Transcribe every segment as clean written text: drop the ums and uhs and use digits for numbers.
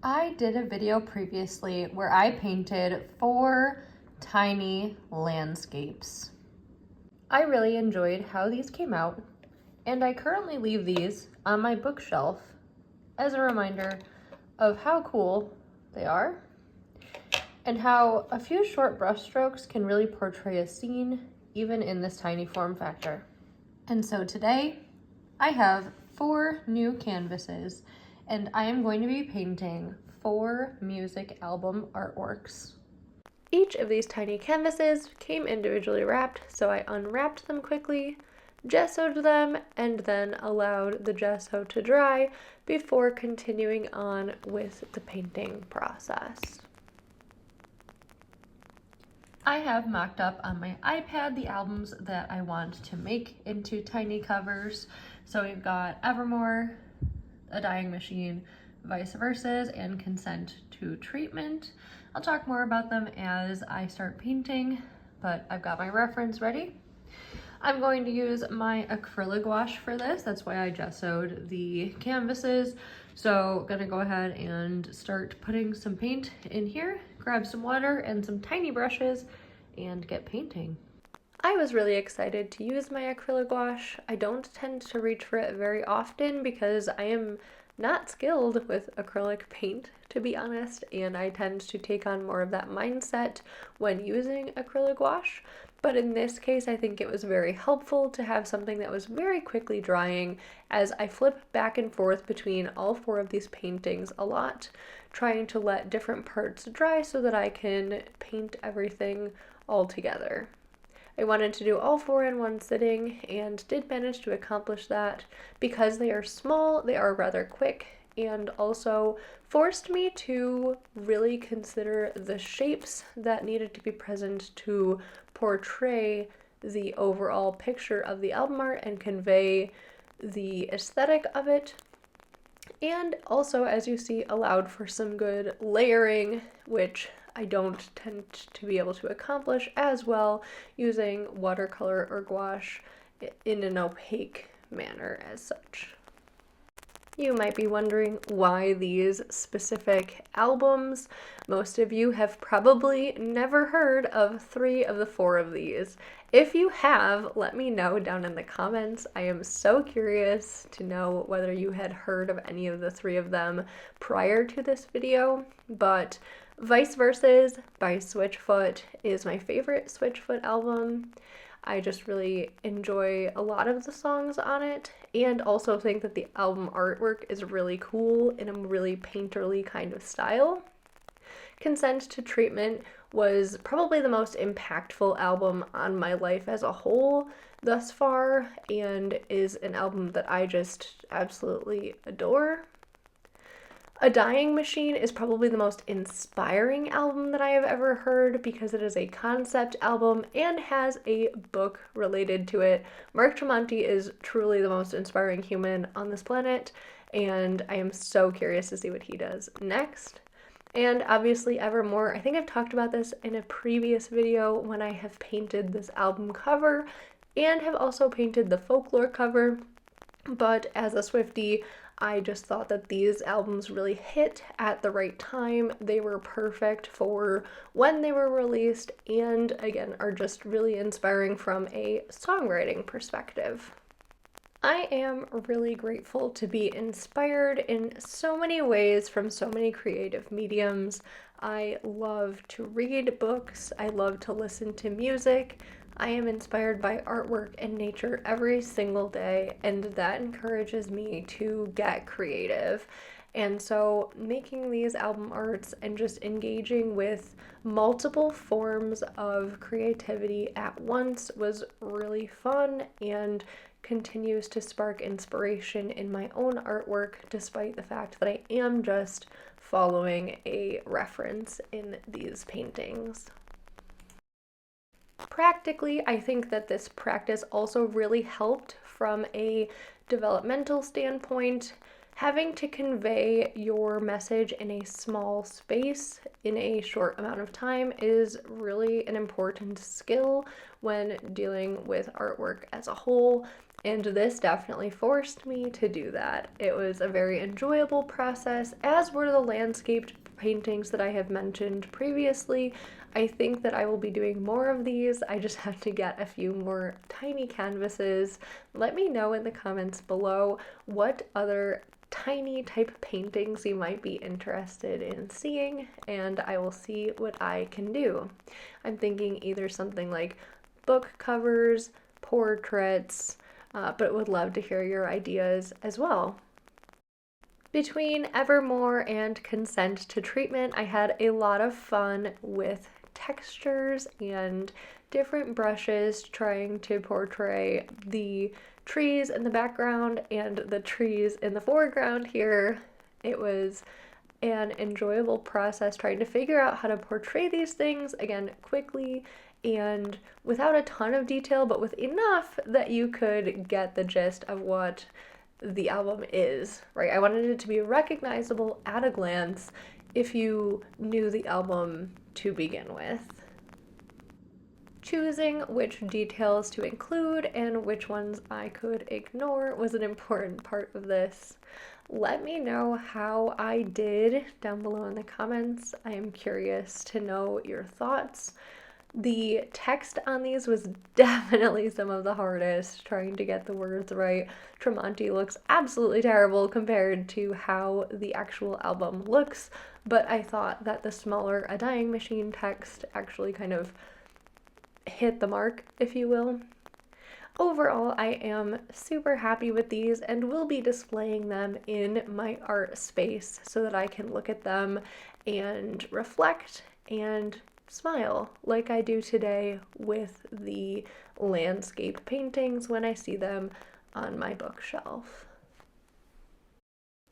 I did a video previously where I painted 4 tiny landscapes. I really enjoyed how these came out, and I currently leave these on my bookshelf as a reminder of how cool they are and how a few short brush strokes can really portray a scene even in this tiny form factor. And so today I have 4 new canvases and I am going to be painting 4 music album artworks. Each of these tiny canvases came individually wrapped, so I unwrapped them quickly, gessoed them, and then allowed the gesso to dry before continuing on with the painting process. I have mocked up on my iPad the albums that I want to make into tiny covers. So we've got Evermore, A Dying Machine, Vice Versa, and Consent to Treatment. I'll talk more about them as I start painting, but I've got my reference ready. I'm going to use my acrylic gouache for this. That's why I gessoed the canvases. So I'm gonna go ahead and start putting some paint in here, grab some water and some tiny brushes, and get painting. I was really excited to use my acrylic gouache. I don't tend to reach for it very often because I am not skilled with acrylic paint, to be honest, and I tend to take on more of that mindset when using acrylic gouache. But in this case, I think it was very helpful to have something that was very quickly drying as I flip back and forth between all 4 of these paintings a lot, trying to let different parts dry so that I can paint everything all together. I wanted to do all 4 in one sitting and did manage to accomplish that. Because they are small, they are rather quick, and also forced me to really consider the shapes that needed to be present to portray the overall picture of the album art and convey the aesthetic of it. And also, as you see, allowed for some good layering, which I don't tend to be able to accomplish as well using watercolor or gouache in an opaque manner as such. You might be wondering why these specific albums. Most of you have probably never heard of 3 of the 4 of these. If you have, let me know down in the comments. I am so curious to know whether you had heard of any of the 3 of them prior to this video, but Vice Versa by Switchfoot is my favorite Switchfoot album. I just really enjoy a lot of the songs on it and also think that the album artwork is really cool in a really painterly kind of style. Consent to Treatment was probably the most impactful album on my life as a whole thus far and is an album that I just absolutely adore. A Dying Machine is probably the most inspiring album that I have ever heard because it is a concept album and has a book related to it. Mark Tremonti is truly the most inspiring human on this planet, and I am so curious to see what he does next. And obviously Evermore. I think I've talked about this in a previous video when I have painted this album cover and have also painted the folklore cover, but as a Swiftie, I just thought that these albums really hit at the right time. They were perfect for when they were released and again are just really inspiring from a songwriting perspective. I am really grateful to be inspired in so many ways from so many creative mediums. I love to read books, I love to listen to music. I am inspired by artwork and nature every single day, and that encourages me to get creative. And so making these album arts and just engaging with multiple forms of creativity at once was really fun and continues to spark inspiration in my own artwork, despite the fact that I am just following a reference in these paintings. Practically, I think that this practice also really helped from a developmental standpoint. Having to convey your message in a small space in a short amount of time is really an important skill when dealing with artwork as a whole. And this definitely forced me to do that. It was a very enjoyable process, as were the landscaped paintings that I have mentioned previously. I think that I will be doing more of these. I just have to get a few more tiny canvases. Let me know in the comments below what other tiny type paintings you might be interested in seeing, and I will see what I can do. I'm thinking either something like book covers, portraits, but would love to hear your ideas as well. Between Evermore and Consent to Treatment, I had a lot of fun with textures and different brushes trying to portray the trees in the background and the trees in the foreground here. It was an enjoyable process trying to figure out how to portray these things, again, quickly and without a ton of detail, but with enough that you could get the gist of what the album is, right? I wanted it to be recognizable at a glance if you knew the album to begin with. Choosing which details to include and which ones I could ignore was an important part of this. Let me know how I did down below in the comments. I am curious to know your thoughts. The text on these was definitely some of the hardest, trying to get the words right. Tremonti looks absolutely terrible compared to how the actual album looks, but I thought that the smaller A Dying Machine text actually kind of hit the mark, if you will. Overall, I am super happy with these and will be displaying them in my art space so that I can look at them and reflect and smile like I do today with the landscape paintings when I see them on my bookshelf.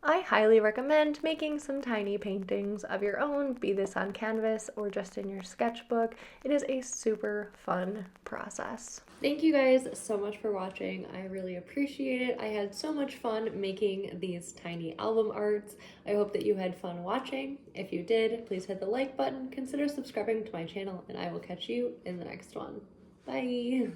I highly recommend making some tiny paintings of your own, be this on canvas or just in your sketchbook. It is a super fun process. Thank you guys so much for watching. I really appreciate it. I had so much fun making these tiny album arts. I hope that you had fun watching. If you did, please hit the like button, consider subscribing to my channel, and I will catch you in the next one. Bye!